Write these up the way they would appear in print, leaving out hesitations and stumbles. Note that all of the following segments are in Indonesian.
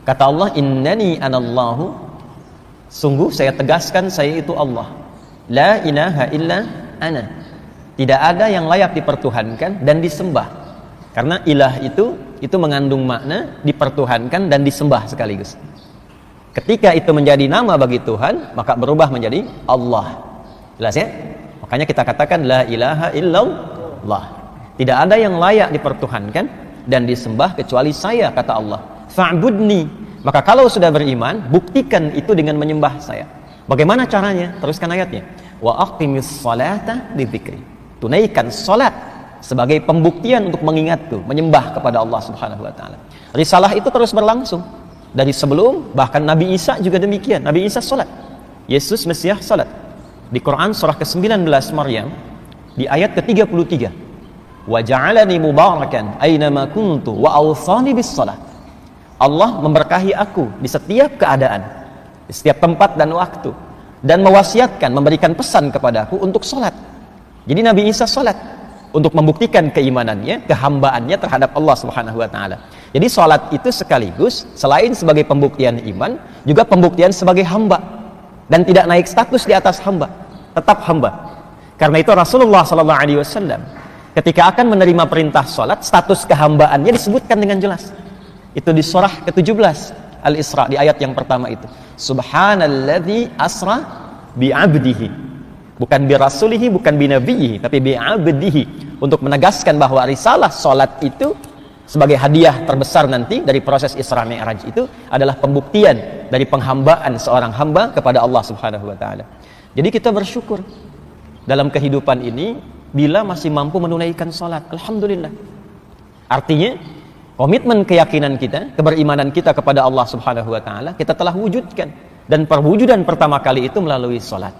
Kata Allah, innani anallahu, sungguh saya tegaskan saya itu Allah. La ilaha illa ana. Tidak ada yang layak dipertuhankan dan disembah. Karena ilah itu mengandung makna dipertuhankan dan disembah sekaligus. Ketika itu menjadi nama bagi Tuhan, maka berubah menjadi Allah. Jelas ya? Makanya kita katakan la ilaha illallah. Tidak ada yang layak dipertuhankan dan disembah kecuali saya, kata Allah. Fa'budni. Maka kalau sudah beriman, buktikan itu dengan menyembah saya. Bagaimana caranya? Teruskan ayatnya. Wa aqimis salata li dzikri. Tunaikan salat sebagai pembuktian untuk mengingatku, menyembah kepada Allah Subhanahu wa taala. Risalah itu terus berlangsung dari sebelum, bahkan Nabi Isa juga demikian. Nabi Isa salat. Yesus Mesias salat. Di Quran surah ke-19 Maryam di ayat ke-33. Wa ja'alani mubarakan aina ma kuntu wa awsani bis salat. Allah memberkahi aku di setiap keadaan, di setiap tempat dan waktu, dan mewasiatkan, memberikan pesan kepadaku untuk salat. Jadi Nabi Isa salat untuk membuktikan keimanannya, kehambaannya terhadap Allah Subhanahu wa taala. Jadi salat itu sekaligus selain sebagai pembuktian iman, juga pembuktian sebagai hamba, dan tidak naik status di atas hamba, tetap hamba. Karena itu Rasulullah sallallahu alaihi wasallam ketika akan menerima perintah salat, status kehambaannya disebutkan dengan jelas. Itu di surah ke-17 Al-Isra di ayat yang pertama itu. Subhanalladzi asra bi'abdihi. Bukan bi rasulihi, bukan bi nabiyhi, tapi bi 'abdihi, untuk menegaskan bahwa risalah salat itu sebagai hadiah terbesar nanti dari proses Isra Mi'raj itu adalah pembuktian dari penghambaan seorang hamba kepada Allah Subhanahu wa taala. Jadi kita bersyukur dalam kehidupan ini bila masih mampu menunaikan salat. Alhamdulillah. Artinya komitmen keyakinan kita, keberimanan kita kepada Allah Subhanahu wa taala kita telah wujudkan, dan perwujudan pertama kali itu melalui salat.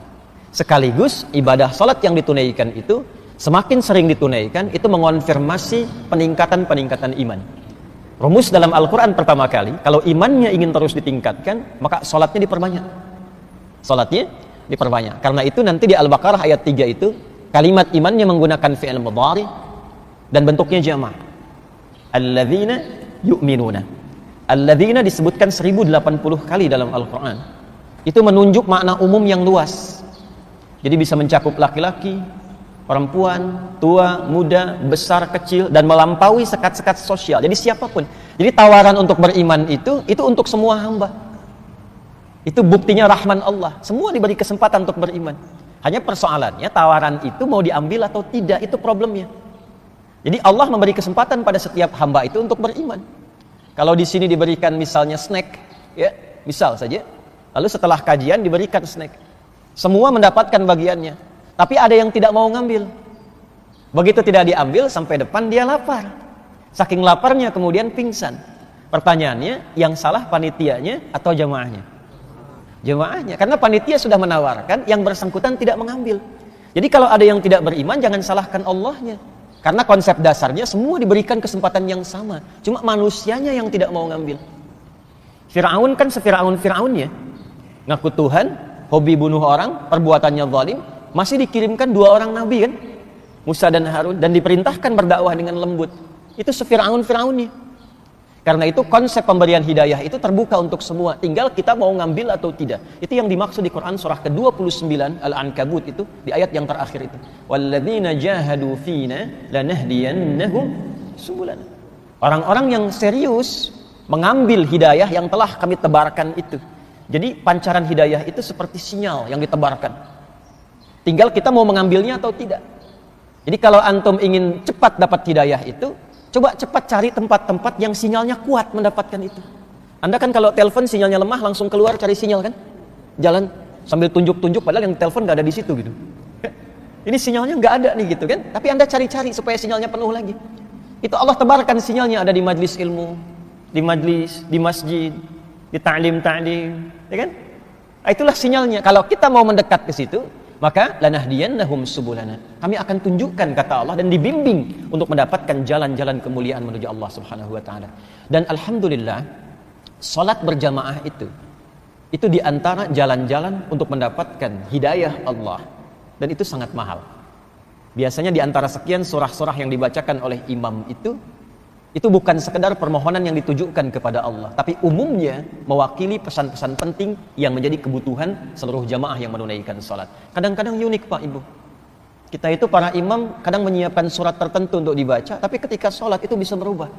Sekaligus ibadah salat yang ditunaikan itu semakin sering ditunaikan, itu mengonfirmasi peningkatan iman. Rumus dalam Al-Qur'an pertama kali, kalau imannya ingin terus ditingkatkan, maka salatnya diperbanyak. Salatnya diperbanyak. Karena itu nanti di Al-Baqarah ayat 3 itu kalimat imannya menggunakan fi'il mudhari dan bentuknya jama'. Alladzina yu'minuna. Alladzina disebutkan 1080 kali dalam Al-Quran. Itu menunjuk makna umum yang luas. Jadi bisa mencakup laki-laki, perempuan, tua, muda, besar, kecil, dan melampaui sekat-sekat sosial. Jadi siapapun. Jadi tawaran untuk beriman itu untuk semua hamba. Itu buktinya rahman Allah. Semua diberi kesempatan untuk beriman. Hanya persoalannya tawaran itu mau diambil atau tidak, itu problemnya. Jadi Allah memberi kesempatan pada setiap hamba itu untuk beriman. Kalau di sini diberikan misalnya snack, ya, misal saja, lalu setelah kajian diberikan snack, semua mendapatkan bagiannya, tapi ada yang tidak mau ngambil. Begitu tidak diambil, sampai depan dia lapar. Saking laparnya kemudian pingsan. Pertanyaannya, yang salah panitianya atau jamaahnya? Jamaahnya, karena panitia sudah menawarkan, yang bersangkutan tidak mengambil. Jadi kalau ada yang tidak beriman, jangan salahkan Allahnya. Karena konsep dasarnya semua diberikan kesempatan yang sama. Cuma manusianya yang tidak mau ngambil. Fir'aun kan sefir'aun-fir'aunnya. Ngaku Tuhan, hobi bunuh orang, perbuatannya zalim, masih dikirimkan 2 orang nabi kan? Musa dan Harun, dan diperintahkan berdakwah dengan lembut. Itu sefir'aun-fir'aunnya. Karena itu konsep pemberian hidayah itu terbuka untuk semua. Tinggal kita mau ngambil atau tidak. Itu yang dimaksud di Quran surah ke-29 Al-Ankabut itu, di ayat yang terakhir itu. Walladzina jahadu fina lanahdiyannahum subulana. Orang-orang yang serius mengambil hidayah yang telah kami tebarkan itu. Jadi pancaran hidayah itu seperti sinyal yang ditebarkan. Tinggal kita mau mengambilnya atau tidak. Jadi kalau antum ingin cepat dapat hidayah itu, coba cepat cari tempat-tempat yang sinyalnya kuat mendapatkan itu. Anda kan kalau telepon sinyalnya lemah langsung keluar cari sinyal kan? Jalan sambil tunjuk-tunjuk padahal yang telepon nggak ada di situ gitu. Ini sinyalnya nggak ada nih gitu kan? Tapi Anda cari-cari supaya sinyalnya penuh lagi. Itu Allah tebarkan sinyalnya, ada di majlis ilmu, di majlis, di masjid, di ta'lim, ya kan? Itulah sinyalnya. Kalau kita mau mendekat ke situ, maka lanahdiyannahum subulana. Kami akan tunjukkan, kata Allah, dan dibimbing untuk mendapatkan jalan-jalan kemuliaan menuju Allah Subhanahu wa taala. Dan alhamdulillah, salat berjamaah itu di antara jalan-jalan untuk mendapatkan hidayah Allah, dan itu sangat mahal. Biasanya di antara sekian surah-surah yang dibacakan oleh imam itu Itu bukan sekedar permohonan yang ditujukan kepada Allah, tapi umumnya mewakili pesan-pesan penting yang menjadi kebutuhan seluruh jamaah yang menunaikan salat. Kadang-kadang unik Pak Ibu. Kita itu para imam kadang menyiapkan surat tertentu untuk dibaca, tapi ketika salat itu bisa berubah.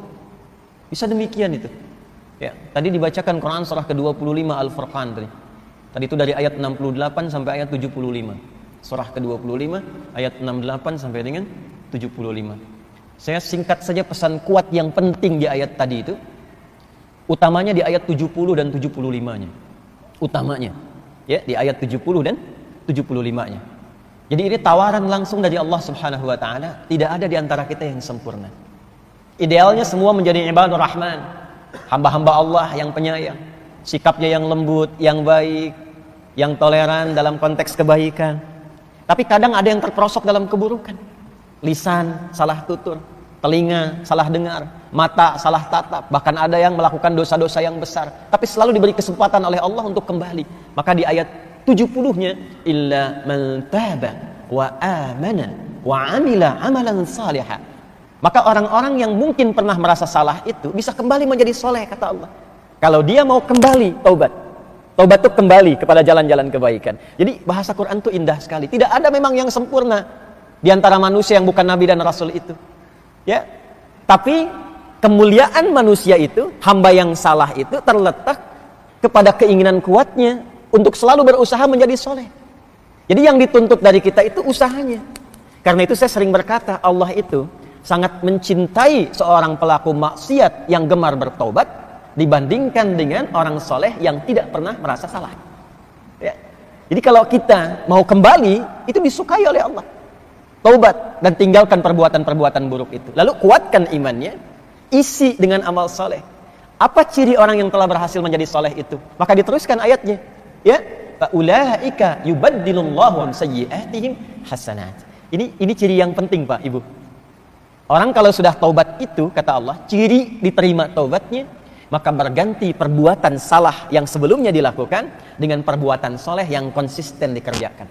Bisa demikian itu. Ya, tadi dibacakan Quran surah ke-25 Al-Furqan tadi. Tadi itu dari ayat 68 sampai ayat 75. Surah ke-25 ayat 68 sampai dengan 75. Saya singkat saja pesan kuat yang penting di ayat tadi itu. Utamanya di ayat 70 dan 75-nya. Utamanya. Ya, di ayat 70 dan 75-nya. Jadi ini tawaran langsung dari Allah Subhanahu wa taala, tidak ada di antara kita yang sempurna. Idealnya semua menjadi ibadur rahman, hamba-hamba Allah yang penyayang, sikapnya yang lembut, yang baik, yang toleran dalam konteks kebaikan. Tapi kadang ada yang terperosok dalam keburukan. Lisan salah tutur, telinga salah dengar, mata salah tatap, bahkan ada yang melakukan dosa-dosa yang besar, tapi selalu diberi kesempatan oleh Allah untuk kembali. Maka di ayat 70-nya, illa man taba wa amana wa amila amalan salihah. Maka orang-orang yang mungkin pernah merasa salah itu bisa kembali menjadi soleh, kata Allah. Kalau dia mau kembali taubat. Taubat itu kembali kepada jalan-jalan kebaikan. Jadi bahasa Quran itu indah sekali. Tidak ada memang yang sempurna di antara manusia yang bukan nabi dan rasul itu. Ya. Tapi kemuliaan manusia itu, hamba yang salah itu terletak kepada keinginan kuatnya untuk selalu berusaha menjadi soleh. Jadi yang dituntut dari kita itu usahanya. Karena itu saya sering berkata, Allah itu sangat mencintai seorang pelaku maksiat yang gemar bertobat dibandingkan dengan orang soleh yang tidak pernah merasa salah. Ya. Jadi kalau kita mau kembali, itu disukai oleh Allah. Taubat dan tinggalkan perbuatan-perbuatan buruk itu. Lalu kuatkan imannya, isi dengan amal soleh. Apa ciri orang yang telah berhasil menjadi soleh itu? Maka diteruskan ayatnya. Ya, faulaika yubaddilullahu sayyi'atihim hasanat. Ini ciri yang penting Pak Ibu. Orang kalau sudah taubat itu, kata Allah, ciri diterima taubatnya, maka berganti perbuatan salah yang sebelumnya dilakukan dengan perbuatan soleh yang konsisten dikerjakan.